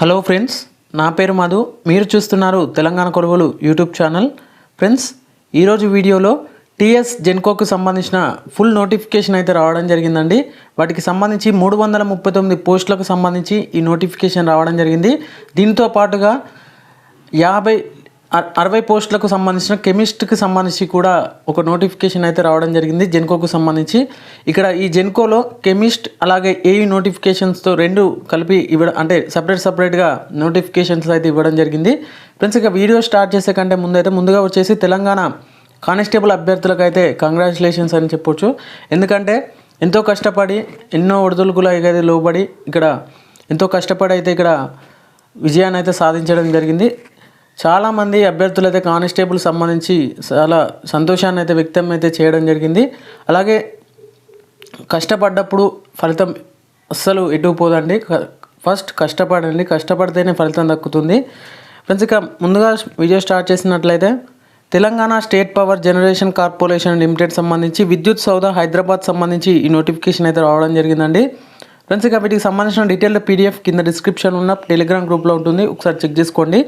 Hello friends, నా పేరు మధు. మీరు చూస్తున్నారు తెలంగాణ కొలువులు యూట్యూబ్ ఛానల్. ఫ్రెండ్స్, ఈరోజు వీడియోలో టీఎస్ జెన్కోకు సంబంధించిన ఫుల్ నోటిఫికేషన్ అయితే రావడం జరిగిందండి. వాటికి సంబంధించి 339 పోస్టులకు సంబంధించి ఈ నోటిఫికేషన్ రావడం జరిగింది. దీంతో పాటుగా 60 పోస్టులకు సంబంధించిన కెమిస్ట్కి సంబంధించి కూడా ఒక నోటిఫికేషన్ అయితే రావడం జరిగింది జెన్కోకు సంబంధించి. ఇక్కడ ఈ జెన్కోలో కెమిస్ట్ అలాగే ఏఈ నోటిఫికేషన్స్తో రెండు కలిపి అంటే సపరేట్గా నోటిఫికేషన్స్ అయితే ఇవ్వడం జరిగింది. ఫ్రెండ్స్, ఇక వీడియో స్టార్ట్ చేసే కంటే ముందుగా వచ్చేసి తెలంగాణ కానిస్టేబుల్ అభ్యర్థులకు అయితే కంగ్రాచులేషన్స్ అని చెప్పొచ్చు. ఎందుకంటే ఎంతో కష్టపడి ఎన్నో ఒడిదుడుకులు అయితే లోబడి ఇక్కడ ఎంతో కష్టపడి అయితే ఇక్కడ విజయాన్ని అయితే సాధించడం జరిగింది. చాలామంది అభ్యర్థులు అయితే కానిస్టేబుల్ సంబంధించి చాలా సంతోషాన్ని అయితే వ్యక్తం అయితే చేయడం జరిగింది. అలాగే కష్టపడ్డప్పుడు ఫలితం అస్సలు ఎటు పోదండి. ఫస్ట్ కష్టపడండి, కష్టపడితేనే ఫలితం దక్కుతుంది. ఫ్రెండ్స్, ఇక ముందుగా వీడియో స్టార్ట్ చేసినట్లయితే Telangana state power generation corporation limited సంబంధించి విద్యుత్ సౌధ హైదరాబాద్ సంబంధించి ఈ నోటిఫికేషన్ అయితే రావడం జరిగిందండి. ఫ్రెండ్స్, ఇక వీటికి సంబంధించిన డీటెయిల్డ్ పీడిఎఫ్ కింద డిస్క్రిప్షన్ ఉన్న టెలిగ్రామ్ గ్రూప్లో ఉంటుంది, ఒకసారి చెక్ చేసుకోండి.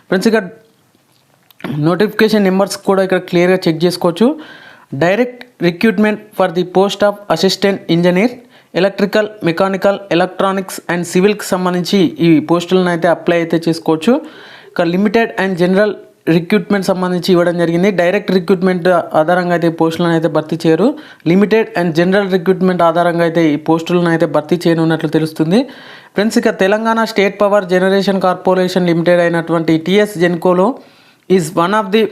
ఫ్రెండ్స్, ఇక నోటిఫికేషన్ నెంబర్స్ కూడా ఇక్కడ క్లియర్గా చెక్ చేసుకోవచ్చు. Direct recruitment for the post of assistant engineer electrical, mechanical, electronics and సివిల్కి సంబంధించి ఈ పోస్టులను అయితే అప్లై అయితే చేసుకోవచ్చు. ఇక లిమిటెడ్ అండ్ జనరల్ రిక్రూట్మెంట్ సంబంధించి ఇవ్వడం జరిగింది. డైరెక్ట్ రిక్రూట్మెంట్ ఆధారంగా అయితే పోస్టులను అయితే భర్తీ చేయరు. లిమిటెడ్ అండ్ జనరల్ రిక్రూట్మెంట్ ఆధారంగా అయితే ఈ పోస్టులను అయితే భర్తీ చేయనున్నట్లు తెలుస్తుంది. ఫ్రెండ్స్, ఇక Telangana state power generation corporation limited అయినటువంటి టీఎస్ జెన్కోలో is one of the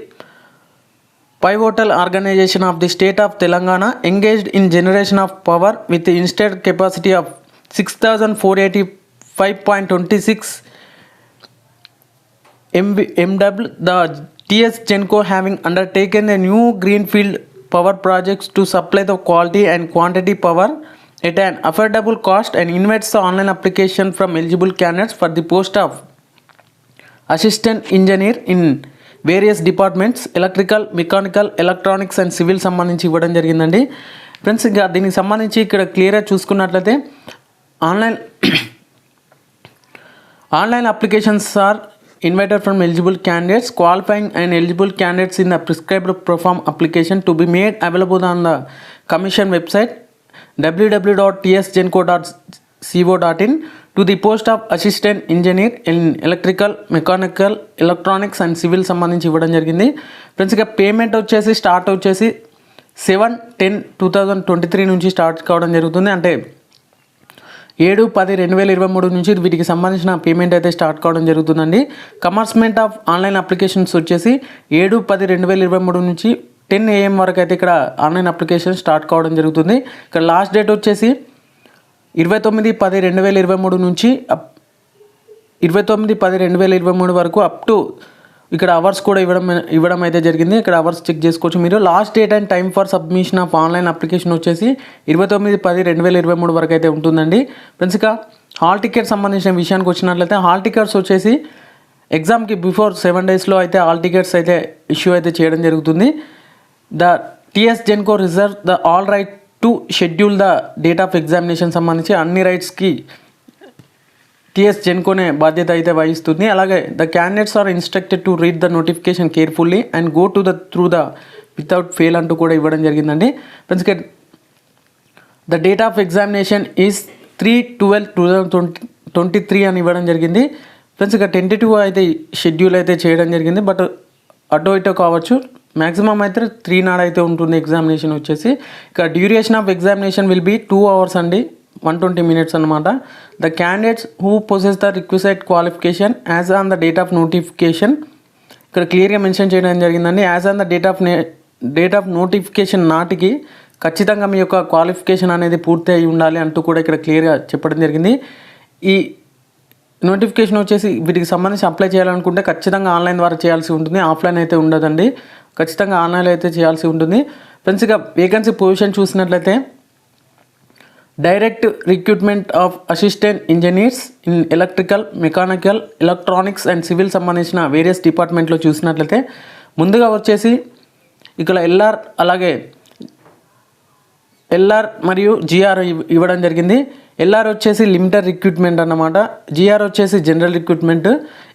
pivotal organization of the state of Telangana engaged in generation of power with the installed capacity of 6485.26 MW. The TS Genco having undertaken a new greenfield power projects to supply the quality and quantity power at an affordable cost and invites the online application from eligible candidates for the post of assistant engineer in various departments electrical, mechanical, electronics and civil సంబంధించి ఇవ్వడం జరిగిందండి. Friends, ఇంకా దీనికి సంబంధించి ఇక్కడ క్లియర్గా చూసుకున్నట్లయితే online applications are invited from eligible candidates qualifying and eligible candidates in the prescribed proforma application to be made available on the commission website www.tsgenco.co.in to the post of assistant engineer in electrical, mechanical, electronics and civil సంబంధించి ఇవ్వడం జరిగింది. Friends, ఇక payment వచ్చేసి start వచ్చేసి 7/10/2023 నుంచి start కావడం జరుగుతుంది. అంటే 7/10/2023 నుంచి వీటికి సంబంధించిన పేమెంట్ అయితే స్టార్ట్ కావడం జరుగుతుందండి. కమర్స్మెంట్ ఆఫ్ ఆన్లైన్ అప్లికేషన్స్ వచ్చేసి 7/10/2023 నుంచి 10 AM వరకు అయితే ఇక్కడ ఆన్లైన్ అప్లికేషన్ స్టార్ట్ కావడం జరుగుతుంది. ఇక్కడ లాస్ట్ డేట్ వచ్చేసి 29/10/2023 నుంచి 29/10/2023 వరకు అప్ టు ఇక్కడ అవర్స్ కూడా ఇవ్వడం అయితే జరిగింది. ఇక్కడ అవర్స్ చెక్ చేసుకోవచ్చు మీరు. Last date and time for submission of online application వచ్చేసి 29/10/2023 వరకు అయితే ఉంటుందండి. ఫ్రెండ్స్, ఇక హాల్ టికెట్ సంబంధించిన విషయానికి వచ్చినట్లయితే హాల్ టికెట్స్ వచ్చేసి ఎగ్జామ్కి బిఫోర్ 7 డేస్లో అయితే హాల్ టికెట్స్ అయితే ఇష్యూ అయితే చేయడం జరుగుతుంది. The TS Genco reserve the all right to schedule the date of examination సంబంధించి అన్ని రైట్స్కి టీఎస్ జెన్కోనే బాధ్యత అయితే వహిస్తుంది. అలాగే the candidates are instructed to read the notification carefully and go to the through the without fail అంటూ కూడా ఇవ్వడం జరిగిందండి. Friends, the date of examination is 3/12/2023 అని ఇవ్వడం జరిగింది. ఫ్రెండ్స్, ఇక టెంటేటివ్ అయితే షెడ్యూల్ అయితే చేయడం జరిగింది. బట్ అటో ఇటో కావచ్చు, మ్యాక్సిమం అయితే 3 నాడు అయితే ఉంటుంది ఎగ్జామినేషన్ వచ్చేసి. ఇక duration of examination will be 2 hours అండి, 120 minutes అనమాట. The candidates who possess the requested qualification as on the date of notification ఇక్కడ క్లియర్గా మెన్షన్ చేయడం జరిగిందండి. As on the date of notification నాటికి ఖచ్చితంగా మీ యొక్క క్వాలిఫికేషన్ అనేది పూర్తి అయి ఉండాలి అంటూ కూడా ఇక్కడ క్లియర్గా చెప్పడం జరిగింది. ఈ నోటిఫికేషన్ వచ్చేసి వీటికి సంబంధించి అప్లై చేయాలనుకుంటే ఖచ్చితంగా ఆన్లైన్ ద్వారా చేయాల్సి ఉంటుంది, ఆఫ్లైన్ అయితే ఉండదండి. ఖచ్చితంగా ఆన్లైన్లో అయితే చేయాల్సి ఉంటుంది. ఫ్రెండ్స్, ఇక వేకెన్సీ పొజిషన్ చూసినట్లయితే direct recruitment of assistant engineers in electrical, mechanical, electronics and civil సంబంధించిన వేరియస్ డిపార్ట్మెంట్లో చూసినట్లయితే ముందుగా వచ్చేసి ఇక్కడ అలాగే ఎల్ఆర్ మరియు జిఆర్ ఇవ్వడం జరిగింది. ఎల్ఆర్ వచ్చేసి లిమిటెడ్ రిక్రూట్మెంట్ అన్నమాట. జిఆర్ వచ్చేసి జనరల్ రిక్రూట్మెంట్.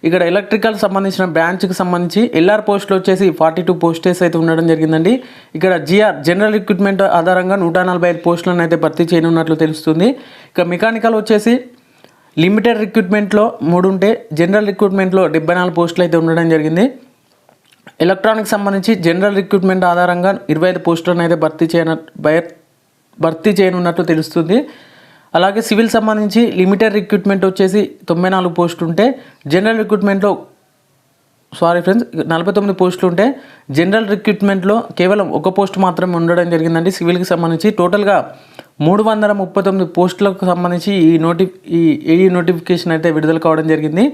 ఇక్కడ ఎలక్ట్రికల్ సంబంధించిన బ్రాంచ్కి సంబంధించి ఎల్ఆర్ పోస్టులు వచ్చేసి 42 పోస్టెస్ అయితే ఉండడం జరిగిందండి. ఇక్కడ జిఆర్ జనరల్ రిక్రూట్మెంట్ ఆధారంగా 145 పోస్టులను అయితే భర్తీ చేయనున్నట్లు తెలుస్తుంది. ఇక మెకానికల్ వచ్చేసి లిమిటెడ్ రిక్రూట్మెంట్లో 3 ఉంటే జనరల్ రిక్రూట్మెంట్లో 74 పోస్టులు అయితే ఉండడం జరిగింది. ఎలక్ట్రానిక్స్ సంబంధించి జనరల్ రిక్రూట్మెంట్ ఆధారంగా 25 పోస్టులను అయితే భర్తీ చేయనున్నట్లు తెలుస్తుంది. అలాగే సివిల్ సంబంధించి లిమిటెడ్ రిక్రూట్మెంట్ వచ్చేసి 94 పోస్టులు ఉంటే జనరల్ రిక్రూట్మెంట్లో 49 పోస్టులు ఉంటే జనరల్ రిక్రూట్మెంట్లో కేవలం 1 పోస్ట్ మాత్రమే ఉండడం జరిగిందండి. సివిల్కి సంబంధించి టోటల్గా 339 పోస్టులకు సంబంధించి ఈ నోటిఫికేషన్ అయితే విడుదల కావడం జరిగింది.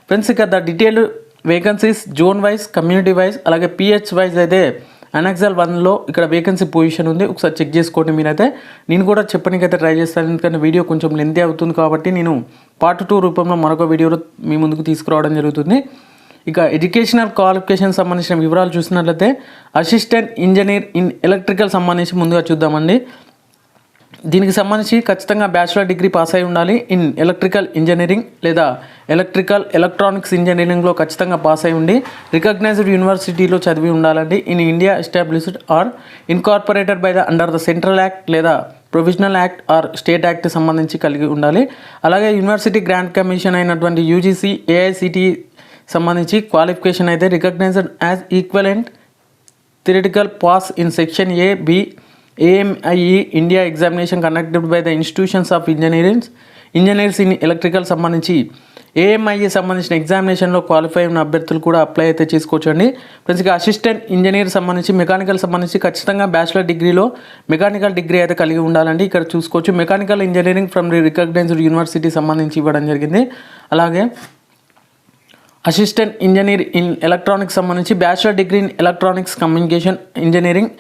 ఫ్రెండ్స్, ఇక the detailed vacancies zone wise, community wise, అలాగే పిహెచ్ వైజ్ అయితే అనెక్సల్ 1లో ఇక్కడ వేకెన్సీ పొజిషన్ ఉంది. ఒకసారి చెక్ చేసుకోండి మీరైతే. నేను కూడా చెప్పడానికైతే ట్రై చేస్తాను, ఎందుకంటే వీడియో కొంచెం లెంతీ అవుతుంది కాబట్టి నేను పార్ట్ 2 రూపంలో మరొక వీడియోలో మీ ముందుకు తీసుకురావడం జరుగుతుంది. ఇక ఎడ్యుకేషనల్ క్వాలిఫికేషన్ సంబంధించిన వివరాలు చూసినట్లయితే అసిస్టెంట్ ఇంజనీర్ ఇన్ ఎలక్ట్రికల్ సంబంధించి ముందుగా చూద్దామండి. దీనికి సంబంధించి ఖచ్చితంగా బ్యాచిలర్ డిగ్రీ పాస్ అయి ఉండాలి. ఇన్ ఎలక్ట్రికల్ ఇంజనీరింగ్ లేదా ఎలక్ట్రానిక్స్ ఇంజనీరింగ్లో ఖచ్చితంగా పాస్ అయి ఉండి రికగ్నైజ్డ్ యూనివర్సిటీలో చదివి ఉండాలండి. In India established or incorporated by the under the central act లేదా provisional act or state act సంబంధించి కలిగి ఉండాలి. అలాగే యూనివర్సిటీ గ్రాంట్ కమిషన్ అయినటువంటి యూజీసీ, ఏఐసిటి సంబంధించి క్వాలిఫికేషన్ అయితే recognised as equivalent theoretical pass in section A B AMIE India examination conducted by the institutions of engineers in electrical సంబంధించి AMIE సంబంధించిన ఎగ్జామినేషన్లో క్వాలిఫై ఉన్న అభ్యర్థులు కూడా అప్లై అయితే చేసుకోవచ్చండి. ఫ్రెండ్స్, ఇక అసిస్టెంట్ ఇంజనీర్ సంబంధించి మెకానికల్ సంబంధించి ఖచ్చితంగా బ్యాచిలర్ డిగ్రీలో మెకానికల్ డిగ్రీ అయితే కలిగి ఉండాలండి. ఇక్కడ చూసుకోవచ్చు mechanical engineering from the recognised university సంబంధించి ఇవ్వడం జరిగింది. అలాగే అసిస్టెంట్ ఇంజనీర్ ఇన్ ఎలక్ట్రానిక్స్ సంబంధించి bachelor degree in electronics communication engineering,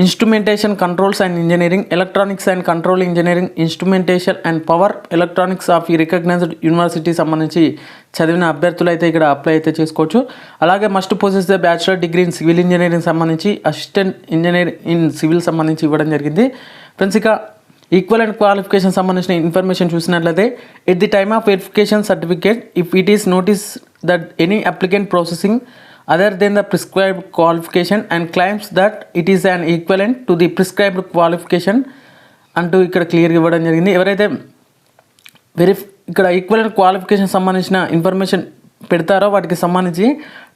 instrumentation controls and engineering, electronics and control engineering, instrumentation and power electronics of ఈ రికగ్నైజ్డ్ యూనివర్సిటీ సంబంధించి చదివిన అభ్యర్థులు అయితే ఇక్కడ అప్లై అయితే చేసుకోవచ్చు. అలాగే must possess the bachelor degree in civil engineering సంబంధించి అసిస్టెంట్ ఇంజనీర్ ఇన్ సివిల్ సంబంధించి ఇవ్వడం జరిగింది. ఫ్రెండ్స్, ఇక ఈక్వలెంట్ క్వాలిఫికేషన్ సంబంధించిన ఇన్ఫర్మేషన్ చూసినట్లయితే at the time of verification certificate if it is notice that any applicant processing other than the prescribed qualification and claims that it is an equivalent to the prescribed qualification అంటూ ఇక్కడ క్లియర్గా ఇవ్వడం జరిగింది. ఎవరైతే ఇక్కడ equivalent qualification సంబంధించిన information పెడతారో వాటికి సంబంధించి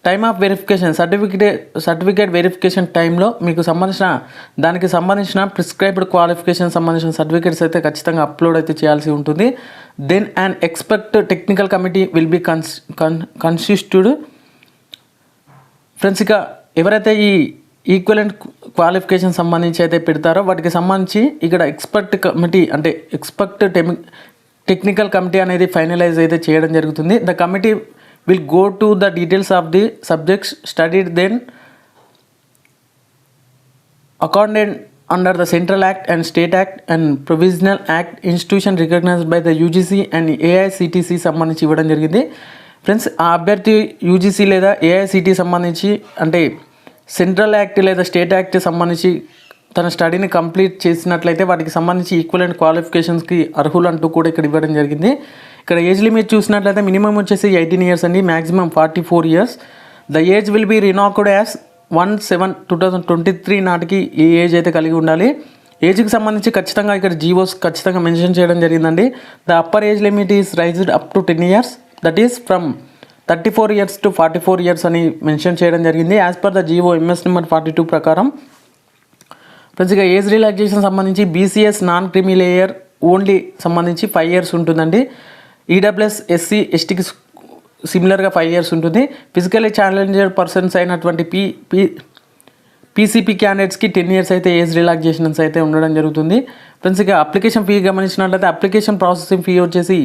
time of verification certificate verification టైంలో మీకు దానికి సంబంధించిన ప్రిస్క్రైబ్డ్ క్వాలిఫికేషన్ సంబంధించిన సర్టిఫికేట్స్ అయితే ఖచ్చితంగా అప్లోడ్ అయితే చేయాల్సి ఉంటుంది. Then and expect technical committee will be constituted. Friends, ఇక ఎవరైతే ఈ ఈక్వలెంట్ క్వాలిఫికేషన్ సంబంధించి అయితే పెడతారో వాటికి సంబంధించి ఇక్కడ ఎక్స్పెక్ట్ టెక్నికల్ కమిటీ అనేది ఫైనలైజ్ అయితే చేయడం జరుగుతుంది. The committee will go to the details of the subjects studied, then accorded under the Central Act and State Act and Provisional Act institution recognized by the UGC and AICTC సంబంధించి ఇవ్వడం జరిగింది. Friends, ఆ అభ్యర్థి UGC లేదా AICTE సంబంధించి అంటే central act లేదా state act సంబంధించి తన స్టడీని కంప్లీట్ చేసినట్లయితే వాటికి సంబంధించి ఈక్వలెంట్ క్వాలిఫికేషన్స్కి అర్హులు అంటూ కూడా ఇక్కడ ఇవ్వడం జరిగింది. ఇక్కడ ఏజ్ లిమిట్ చూసినట్లయితే మినిమం వచ్చేసి 18 years అండి, maximum 44 years. The age will be reckoned as 1/7/2023 నాటికి ఈ ఏజ్ అయితే కలిగి ఉండాలి. ఏజ్కి సంబంధించి ఖచ్చితంగా ఇక్కడ జీవోస్ ఖచ్చితంగా మెన్షన్ చేయడం జరిగిందండి. The upper age limit is raised up to 10 years, that is from 34 years to 44 years అని మెన్షన్ చేయడం జరిగింది as per the GO MS number 42 ప్రకారం. ఫ్రెండ్స్, ఇక ఏజ్ రిలాక్సేషన్ సంబంధించి BCS నాన్ క్రిమి లేయర్ ఓన్లీ సంబంధించి 5 years ఉంటుందండి. ఈడబ్ల్యూఎస్ SC STకి సిమిలర్గా 5 years ఉంటుంది. ఫిజికల్లీ ఛాలెంజ్డ్ పర్సన్స్ అయినటువంటి PCP క్యాండిడేట్స్కి 10 years అయితే ఏజ్ రిలాక్సేషన్స్ అయితే ఉండడం జరుగుతుంది. ఫ్రెండ్స్, ఇక అప్లికేషన్ ఫీ గమనించినట్లయితే అప్లికేషన్ ప్రాసెసింగ్ ఫీ వచ్చేసి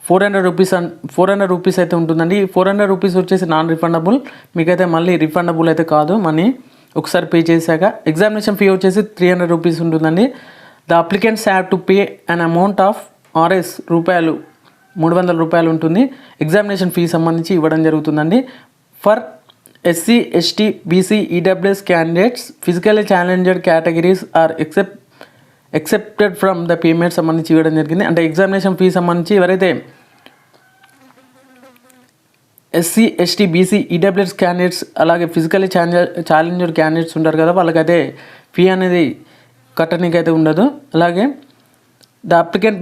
400 రూపీస్ అయితే ఉంటుందండి. 400 రూపీస్ వచ్చేసి నాన్ రిఫండబుల్, మీకైతే మళ్ళీ రిఫండబుల్ అయితే కాదు, మనీ ఒకసారి పే చేశాక. ఎగ్జామినేషన్ ఫీ వచ్చేసి 300 రూపీస్ ఉంటుందండి. The applicants have to pay an amount of RS రూపాయలు 300 రూపాయలు ఉంటుంది. ఎగ్జామినేషన్ ఫీ సంబంధించి ఇవ్వడం జరుగుతుందండి. For SC ST BC EWS candidates physically challenged categories are excepted from the payment సంబంధించి ఇవ్వడం జరిగింది. అంటే ఎగ్జామినేషన్ ఫీ సంబంధించి ఎవరైతే SC ST BC EWS candidates అలాగే ఫిజికల్లీ ఛాలెంజ్డ్ క్యాండిడేట్స్ ఉంటారు కదా, వాళ్ళకైతే ఫీ అనేది కట్టనీకైతే ఉండదు. అలాగే the applicant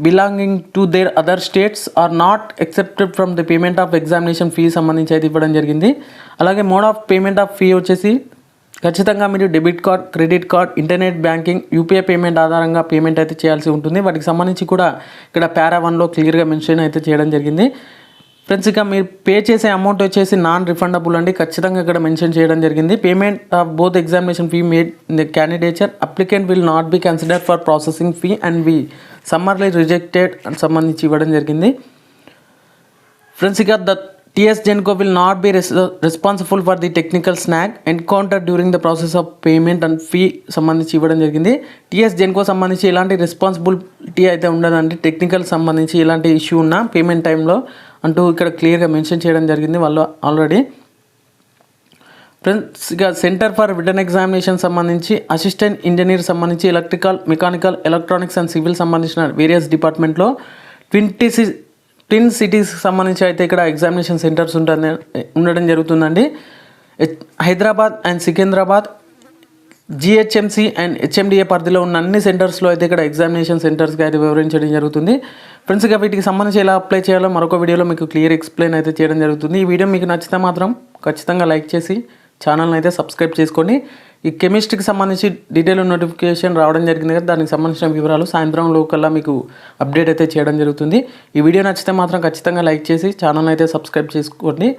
belonging to their other states are not excepted from the payment of examination fee సంబంధించి అయితే ఇవ్వడం జరిగింది. అలాగే mode of payment of fee వచ్చేసి ఖచ్చితంగా మీరు debit card, credit card, internet banking, UPI payment ఆధారంగా పేమెంట్ అయితే చేయాల్సి ఉంటుంది. వాటికి సంబంధించి కూడా ఇక్కడ పారా 1లో క్లియర్గా మెన్షన్ అయితే చేయడం జరిగింది. ఫ్రెండ్స్, ఇక మీరు పే చేసే అమౌంట్ వచ్చేసి నాన్ రిఫండబుల్ అండి, ఖచ్చితంగా ఇక్కడ మెన్షన్ చేయడం జరిగింది. Payment of both examination fee made in the candidature applicant will not be consider for processing fee and we summarily rejected అని సంబంధించి ఇవ్వడం జరిగింది. ఫ్రెండ్స్, ఇక the TS Genco will not be responsible for the technical snag encounter during the process of payment and fee సంబంధించి ఇవ్వడం జరిగింది. TS Genco సంబంధించి ఎలాంటి రెస్పాన్సిబిలిటీ అయితే ఉండదండి, టెక్నికల్ సంబంధించి ఎలాంటి ఇష్యూ ఉన్నా పేమెంట్ టైంలో అంటూ ఇక్కడ క్లియర్గా మెన్షన్ చేయడం జరిగింది వాళ్ళు ఆల్రెడీ. ఫ్రెండ్స్, ఇక సెంటర్ ఫర్ రిటర్న్ ఎగ్జామినేషన్ సంబంధించి అసిస్టెంట్ ఇంజనీర్ సంబంధించి electrical, mechanical, electronics and civil సంబంధించిన వేరియస్ డిపార్ట్మెంట్లో 20 సిటీస్ సంబంధించి అయితే ఇక్కడ ఎగ్జామినేషన్ సెంటర్స్ ఉండడం జరుగుతుందండి. Hyderabad and Secunderabad, GHMC and HMDA పరిధిలో ఉన్న అన్ని సెంటర్స్లో అయితే ఇక్కడ ఎగ్జామినేషన్ సెంటర్స్గా అయితే వివరించడం జరుగుతుంది. ఫ్రెండ్స్, ఇక వీటికి సంబంధించి ఎలా అప్లై చేయాలో మరొక వీడియోలో మీకు క్లియర్ ఎక్స్ప్లెయిన్ అయితే చేయడం జరుగుతుంది. ఈ వీడియో మీకు నచ్చితే మాత్రం ఖచ్చితంగా లైక్ చేసి ఛానల్ని అయితే సబ్స్క్రైబ్ చేసుకోండి. ఈ కెమిస్ట్రీకి సంబంధించి డీటెయిల్ నోటిఫికేషన్ రావడం జరిగింది కదా, దానికి సంబంధించిన వివరాలు సాయంత్రం లోకల్లా మీకు అప్డేట్ అయితే చేయడం జరుగుతుంది. ఈ వీడియో నచ్చితే మాత్రం ఖచ్చితంగా లైక్ చేసి ఛానల్ అయితే సబ్స్క్రైబ్ చేసుకోండి.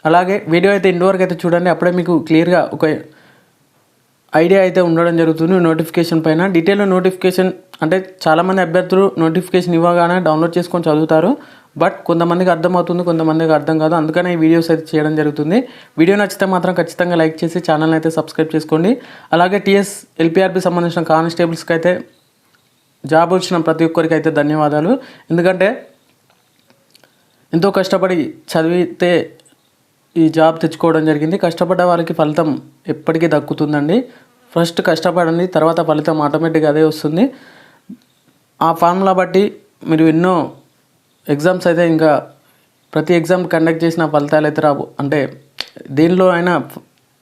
అలాగే వీడియో అయితే ఇంటి వరకు అయితే చూడండి, అప్పుడే మీకు క్లియర్గా ఒక ఐడియా అయితే ఉండడం జరుగుతుంది నోటిఫికేషన్ పైన. డీటెయిల్ నోటిఫికేషన్ అంటే చాలామంది అభ్యర్థులు నోటిఫికేషన్ ఇవ్వగానే డౌన్లోడ్ చేసుకొని చదువుతారు, బట్ కొంతమందికి అర్థమవుతుంది, కొంతమందికి అర్థం కాదు. అందుకనే ఈ వీడియోస్ అయితే చేయడం జరుగుతుంది. వీడియో నచ్చితే మాత్రం ఖచ్చితంగా లైక్ చేసి ఛానల్ అయితే సబ్స్క్రైబ్ చేసుకోండి. అలాగే టీఎస్ ఎల్పిఆర్పి సంబంధించిన కానిస్టేబుల్స్కి అయితే జాబ్ వచ్చిన ప్రతి ఒక్కరికి అయితే ధన్యవాదాలు. ఎందుకంటే ఎంతో కష్టపడి చదివితే ఈ జాబ్ తెచ్చుకోవడం జరిగింది. కష్టపడ్డ వారికి ఫలితం ఎప్పటికీ దక్కుతుందండి. ఫస్ట్ కష్టపడండి, తర్వాత ఫలితం ఆటోమేటిక్గా అదే వస్తుంది. ఆ ఫార్ములా బట్టి మీరు ఎన్నో ఎగ్జామ్స్ అయితే ఇంకా ప్రతి ఎగ్జామ్ కండక్ట్ చేసిన ఫలితాలు అయితే రావు, అంటే దేనిలో అయినా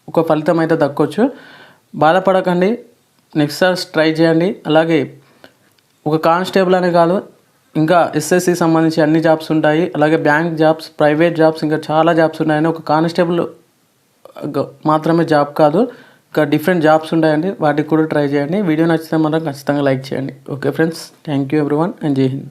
ఒక ఫలితం అయితే దక్కొచ్చు. బాధపడకండి, నెక్స్ట్ సారి ట్రై చేయండి. అలాగే ఒక కానిస్టేబుల్ అనే కాదు, ఇంకా ఎస్ఎస్సి సంబంధించి అన్ని జాబ్స్ ఉంటాయి. అలాగే బ్యాంక్ జాబ్స్, ప్రైవేట్ జాబ్స్, ఇంకా చాలా జాబ్స్ ఉన్నాయని ఒక కానిస్టేబుల్ మాత్రమే జాబ్ కాదు, ఇంకా డిఫరెంట్ జాబ్స్ ఉంటాయండి, వాటికి కూడా ట్రై చేయండి. వీడియో నచ్చితే మాత్రం ఖచ్చితంగా లైక్ చేయండి. Okay friends, thank you everyone and జై హింద్.